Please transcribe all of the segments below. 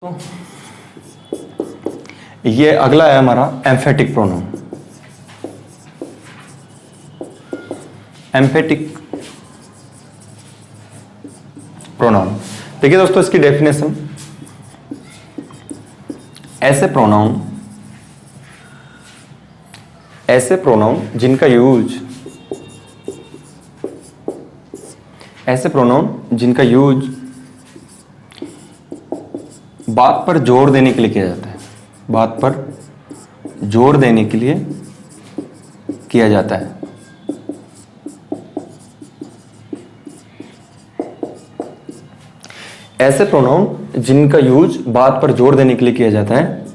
तो ये अगला है हमारा एम्फेटिक प्रोनाउन। एम्फेटिक प्रोनाउन, देखिए दोस्तों इसकी डेफिनेशन, ऐसे प्रोनाउन जिनका यूज बात पर जोर देने के लिए किया जाता है, बात पर जोर देने के लिए किया जाता है। ऐसे प्रोनाउन जिनका यूज बात पर जोर देने के लिए किया जाता है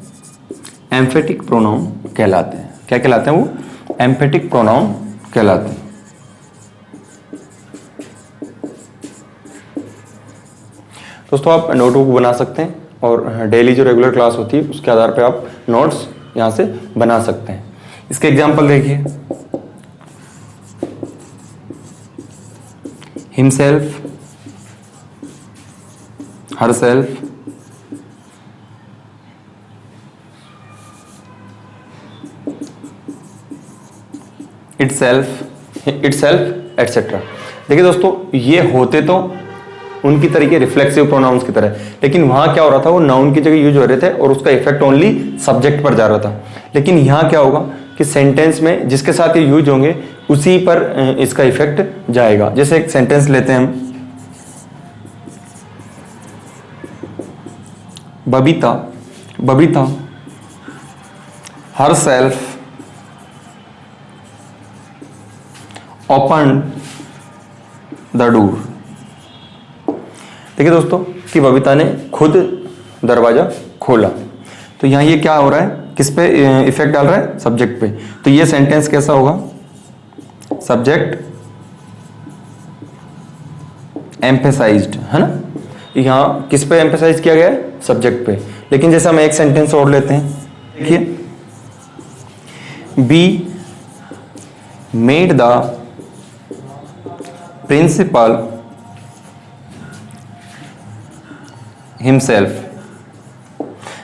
एम्फेटिक प्रोनाउन कहलाते हैं। क्या कहलाते हैं वो? एम्फेटिक प्रोनाउन कहलाते हैं। दोस्तों आप नोटबुक बना सकते हैं और डेली जो रेगुलर क्लास होती है उसके आधार पे आप नोट्स यहां से बना सकते हैं। इसके एग्जाम्पल देखिए, हिमसेल्फ, हरसेल्फ, इटसेल्फ एटसेट्रा। देखिए दोस्तों ये होते तो उनकी तरीके रिफ्लेक्सिव प्रोनाउंस की तरह, लेकिन वहां क्या हो रहा था, वो नाउन की जगह यूज हो रहे थे और उसका इफेक्ट ओनली सब्जेक्ट पर जा रहा था। लेकिन यहां क्या होगा कि सेंटेंस में जिसके साथ ये यूज होंगे उसी पर इसका इफेक्ट जाएगा। जैसे एक सेंटेंस लेते हैं हम, Babita herself open the door. देखिए दोस्तों कि बबीता ने खुद दरवाजा खोला, तो यहां ये क्या हो रहा है, किस पे इफेक्ट डाल रहा है? सब्जेक्ट पे। तो ये सेंटेंस कैसा होगा? सब्जेक्ट एम्फेसाइज्ड, है ना। यहां किस पे एम्फेसाइज किया गया है? सब्जेक्ट पे। लेकिन जैसे हम एक सेंटेंस और लेते हैं, देखिए, be made the principal himself.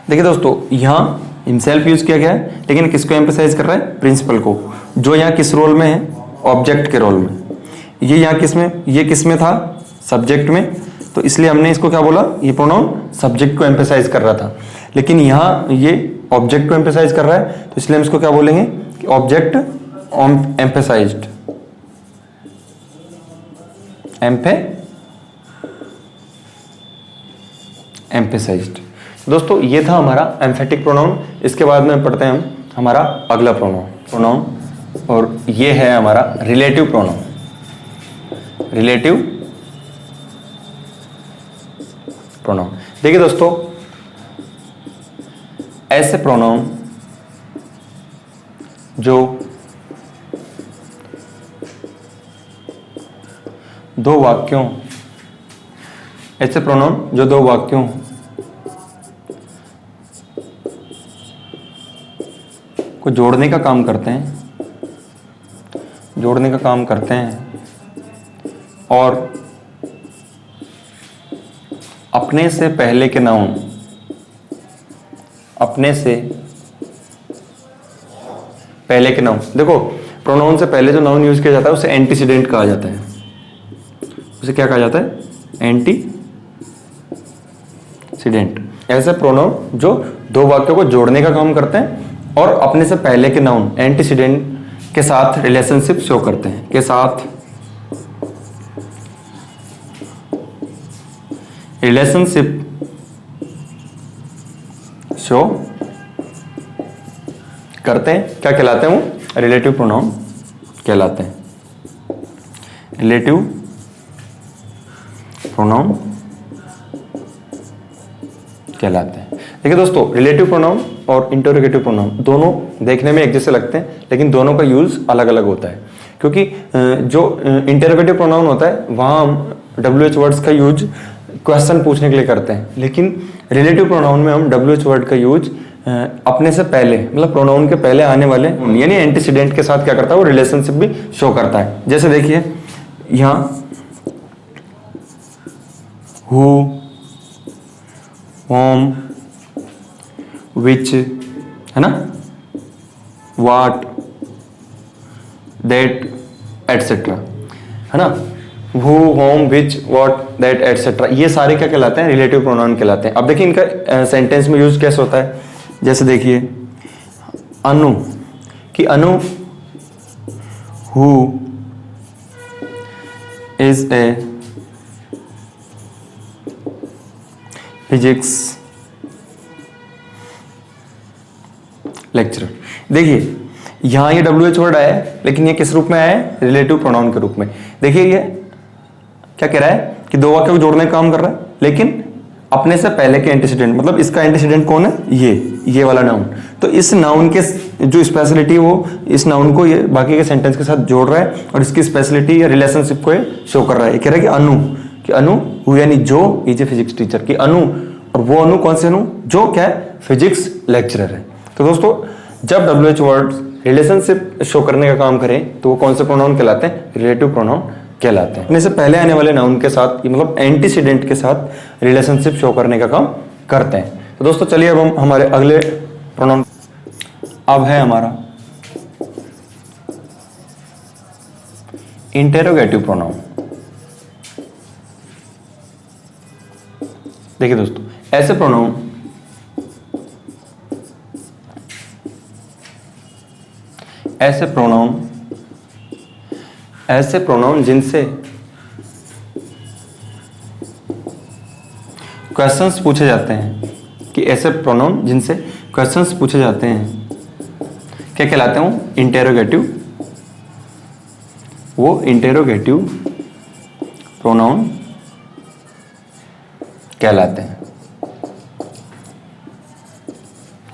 देखिए दोस्तों यहां हिमसेल्फ यूज किया गया है, लेकिन किसको एम्फेसाइज कर रहा है? प्रिंसिपल को, जो यहां किस रोल में है? ऑब्जेक्ट के रोल में। ये यहां किस में, ये किस में था? सब्जेक्ट में। तो इसलिए हमने इसको क्या बोला? ये प्रोनाउन सब्जेक्ट को एम्फेसाइज कर रहा था, लेकिन यहां ये ऑब्जेक्ट को एम्फेसाइज कर रहा है, तो इसलिए हम इसको क्या बोलेंगे कि ऑब्जेक्ट एम्फेसाइज्ड, एम्फेसाइज्ड। दोस्तों ये था हमारा एम्फेटिक प्रोनाउन। इसके बाद में पढ़ते हैं हम हमारा अगला प्रोनाउन, और ये है हमारा रिलेटिव प्रोनाउन। देखिए दोस्तों, ऐसे प्रोनाउन जो दो वाक्यों को जोड़ने का काम करते हैं और अपने से पहले के नाउन, देखो प्रोनाउन से पहले जो नाउन यूज किया जाता है उसे एंटीसीडेंट कहा जाता है। उसे क्या कहा जाता है? एंटीसीडेंट। ऐसे प्रोनाउन जो दो वाक्यों को जोड़ने का काम करते हैं और अपने से पहले के नाउन एंटीसीडेंट के साथ रिलेशनशिप शो करते हैं, क्या कहलाते हैं? वो रिलेटिव प्रोनाउन कहलाते हैं। रिलेटिव प्रोनाउन कहलाते हैं। देखिए दोस्तों, रिलेटिव प्रोनाउन और इंटरोगेटिव प्रोनाउन दोनों देखने में एक जैसे लगते हैं, लेकिन दोनों का यूज अलग अलग होता है। क्योंकि जो इंटरोगेटिव प्रोनाउन होता है वहां हम WH वर्ड्स का यूज क्वेश्चन पूछने के लिए करते हैं, लेकिन रिलेटिव प्रोनाउन में हम WH वर्ड का यूज अपने से पहले, मतलब प्रोनाउन के पहले आने वाले यानी एंटीसीडेंट के साथ क्या करता है? वो रिलेशनशिप भी शो करता है। जैसे देखिए यहां हु, होम, विच, है ना, वाट, दैट, एटसेट्रा, है ना, who, home, which, what, that, etcetera, ये सारे क्या कहलाते हैं? रिलेटिव प्रोनाउन कहलाते हैं। अब देखिए इनका सेंटेंस में यूज कैसे होता है। जैसे देखिए अनु, कि Anu who is a physics lecturer. देखिए यहां ये WH वर्ड आया है, लेकिन ये किस रूप में आया है? रिलेटिव प्रोनाउन के रूप में। देखिए ये क्या कह रहा है कि दो वाक्य को जोड़ने का काम कर रहा है, लेकिन अपने से पहले के एंटीसीडेंट, मतलब इसका एंटीसीडेंट कौन है? ये वाला नाउन। तो इस नाउन के जो स्पेशलिटी है वो इस नाउन को ये बाकी के सेंटेंस के साथ जोड़ रहा है और इसकी स्पेशलिटी या रिलेशनशिप को ये शो कर रहा है। ये कह रहा है कि अनु हु यानी जो इज ए फिजिक्स टीचर, कि अनु, और वो अनु कौन से अनु? जो क्या है? फिजिक्स लेक्चरर है। तो दोस्तों जब WH वर्ड रिलेशनशिप शो करने का काम करें तो वो कौन से प्रोनाउन कहलाते हैं? रिलेटिव प्रोनाउन कहलाते हैं। अपने से पहले आने वाले नाउन के साथ, मतलब एंटीसीडेंट के साथ रिलेशनशिप शो करने का काम करते हैं। तो दोस्तों चलिए अब हम हमारे अगले प्रोनाउन, अब है हमारा इंटेरोगेटिव प्रोनाउन। देखिए दोस्तों ऐसे प्रोनाउन जिनसे क्वेश्चंस पूछे जाते हैं, कि ऐसे प्रोनाउन जिनसे क्वेश्चंस पूछे जाते हैं क्या कहलाते हैं? वो इंटेरोगेटिव, प्रोनाउन कहलाते हैं।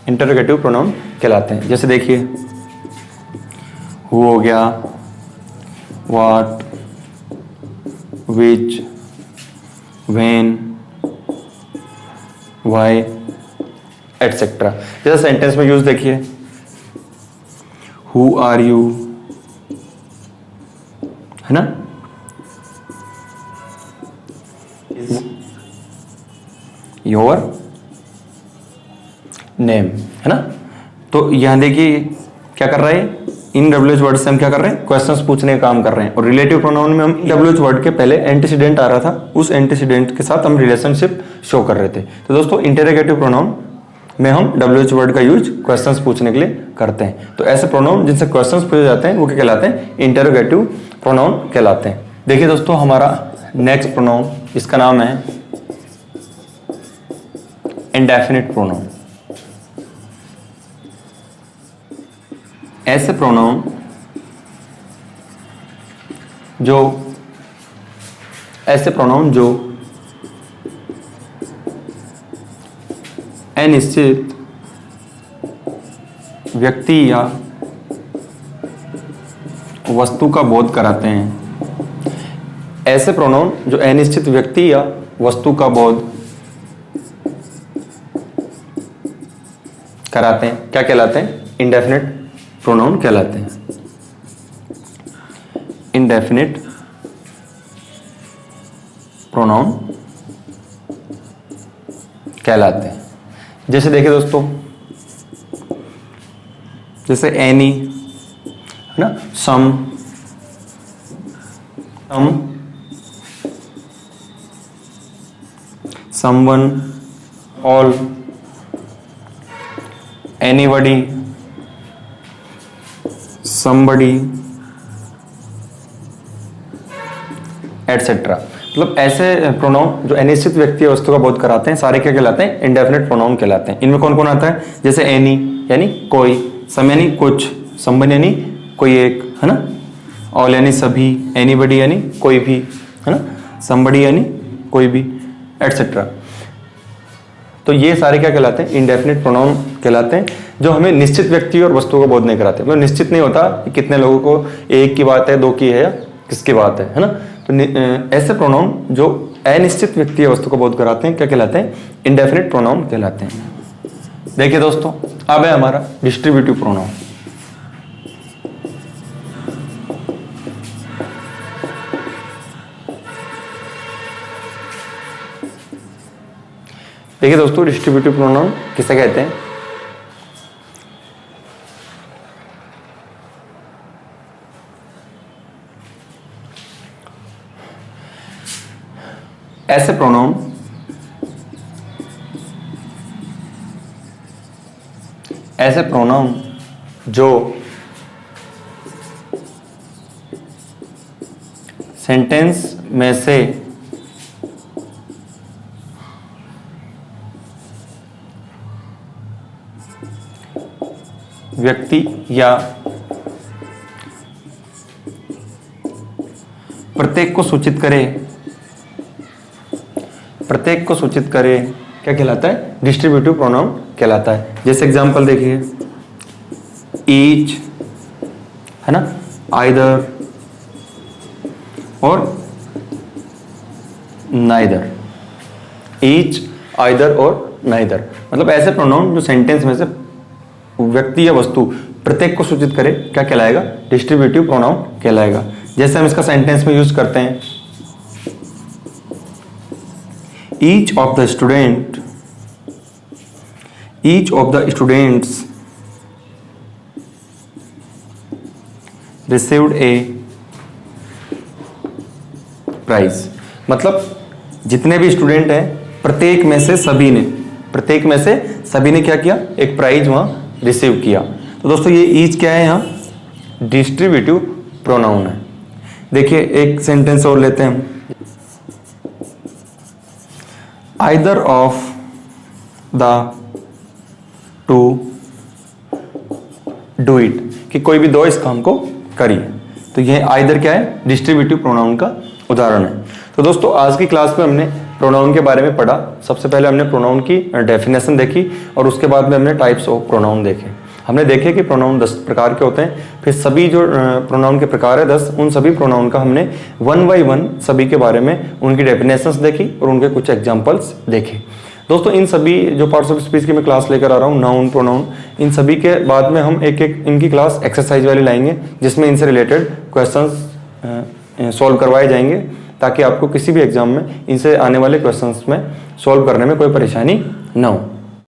इंटेरोगेटिव प्रोनाउन कहलाते हैं। जैसे देखिए हु हो गया, what, which, when, why, etcetera. जैसे सेंटेंस में यूज देखिए हु आर यू, है ना, योर नेम, है ना। तो यहां देखिए क्या कर रहा है? इन WH वर्ड से हम क्या कर रहे हैं? क्वेश्चंस पूछने का काम कर रहे हैं। और रिलेटिव प्रोनाउन में हम WH वर्ड के पहले एंटीसीडेंट आ रहा था, उस एंटीसीडेंट के साथ हम रिलेशनशिप शो कर रहे थे। तो दोस्तों इंटेरोगेटिव प्रोनाउन में हम WH वर्ड का यूज क्वेश्चंस पूछने के लिए करते हैं। तो ऐसे प्रोनाउन जिनसे क्वेश्चंस पूछे जाते हैं वो क्या कहलाते हैं? इंटेरोगेटिव प्रोनाउन कहलाते हैं। देखिए दोस्तों हमारा नेक्स्ट प्रोनाउन, इसका नाम है इंडेफिनिट प्रोनाउन। ऐसे प्रोनाउन जो अनिश्चित व्यक्ति या वस्तु का बोध कराते हैं। ऐसे प्रोनाउन जो अनिश्चित व्यक्ति या वस्तु का बोध कराते हैं क्या कहलाते हैं? इंडेफिनिट प्रोनाउन कहलाते हैं। इंडेफिनिट प्रोनाउन कहलाते हैं। जैसे देखिए दोस्तों, जैसे एनी, है ना, some, someone, all, anybody, somebody, et cetera. मतलब ऐसे प्रोनाउन जो अनिश्चित व्यक्ति या वस्तु का बोध कराते हैं सारे क्या कहलाते हैं? इंडेफिनिट प्रोनाउन कहलाते हैं। इनमें कौन कौन आता है? जैसे एनी यानी कोई, सम यानी कुछ, समवन यानी कोई एक, है ना, ऑल यानी सभी, एनीबडी यानी कोई भी, है ना, समबडी यानी कोई भी, एटसेट्रा। तो ये सारे क्या कहलाते हैं? इंडेफिनिट प्रोनाउन कहलाते हैं, जो हमें निश्चित व्यक्ति और वस्तु का बोध नहीं कराते। मतलब निश्चित नहीं होता कि कितने लोगों को, एक की बात है, दो की है, या किसकी बात है ना। तो ऐसे प्रोनाउन जो अनिश्चित व्यक्ति या वस्तु का बोध कराते हैं क्या कहलाते हैं? इंडेफिनिट प्रोनाउन कहलाते हैं। देखिए दोस्तों अब है हमारा डिस्ट्रीब्यूटिव प्रोनाउन। देखिए दोस्तों, डिस्ट्रीब्यूटिव प्रोनाउन किसे कहते हैं? ऐसे प्रोनाउन जो सेंटेंस में से व्यक्ति या प्रत्येक को सूचित करे क्या कहलाता है? डिस्ट्रीब्यूटिव प्रोनाउन कहलाता है। जैसे एग्जांपल देखिए, ईच है ना, आइदर और नाइदर। ईच, आइदर और नाइदर मतलब ऐसे प्रोनाउन जो सेंटेंस में से व्यक्ति या वस्तु प्रत्येक को सूचित करे क्या कहलाएगा? डिस्ट्रीब्यूटिव प्रोनाउन कहलाएगा। जैसे हम इसका सेंटेंस में यूज करते हैं, each of the students received a prize. मतलब जितने भी स्टूडेंट हैं प्रत्येक में से सभी ने क्या किया? एक प्राइज वहां रिसीव किया। तो दोस्तों ये ईच क्या है? यहाँ डिस्ट्रीब्यूटिव प्रोनाउन है। देखिए एक सेंटेंस और लेते हैं हम, either of the two do it, कि कोई भी दो इस काम को करिए। तो यह आइदर क्या है? डिस्ट्रीब्यूटिव प्रोनाउन का उदाहरण है। तो दोस्तों आज की क्लास में हमने प्रोनाउन के बारे में पढ़ा। सबसे पहले हमने प्रोनाउन की डेफिनेशन देखी और उसके बाद में हमने टाइप्स ऑफ प्रोनाउन देखे। हमने देखे कि प्रोनाउन 10 प्रकार के होते हैं। फिर सभी जो प्रोनाउन के प्रकार है 10, उन सभी प्रोनाउन का हमने 1 बाय 1 सभी के बारे में उनकी डेफिनेशंस देखी और उनके कुछ एग्जांपल्स देखे। दोस्तों इन सभी जो पार्ट्स ऑफ स्पीच की मैं क्लास लेकर आ रहा हूँ, नाउन, प्रोनाउन, इन सभी के बाद में हम एक एक इनकी क्लास एक्सरसाइज वाली लाएंगे जिसमें इनसे रिलेटेड क्वेश्चंस सॉल्व करवाए जाएंगे, ताकि आपको किसी भी एग्जाम में इनसे आने वाले क्वेश्चंस में सॉल्व करने में कोई परेशानी ना हो।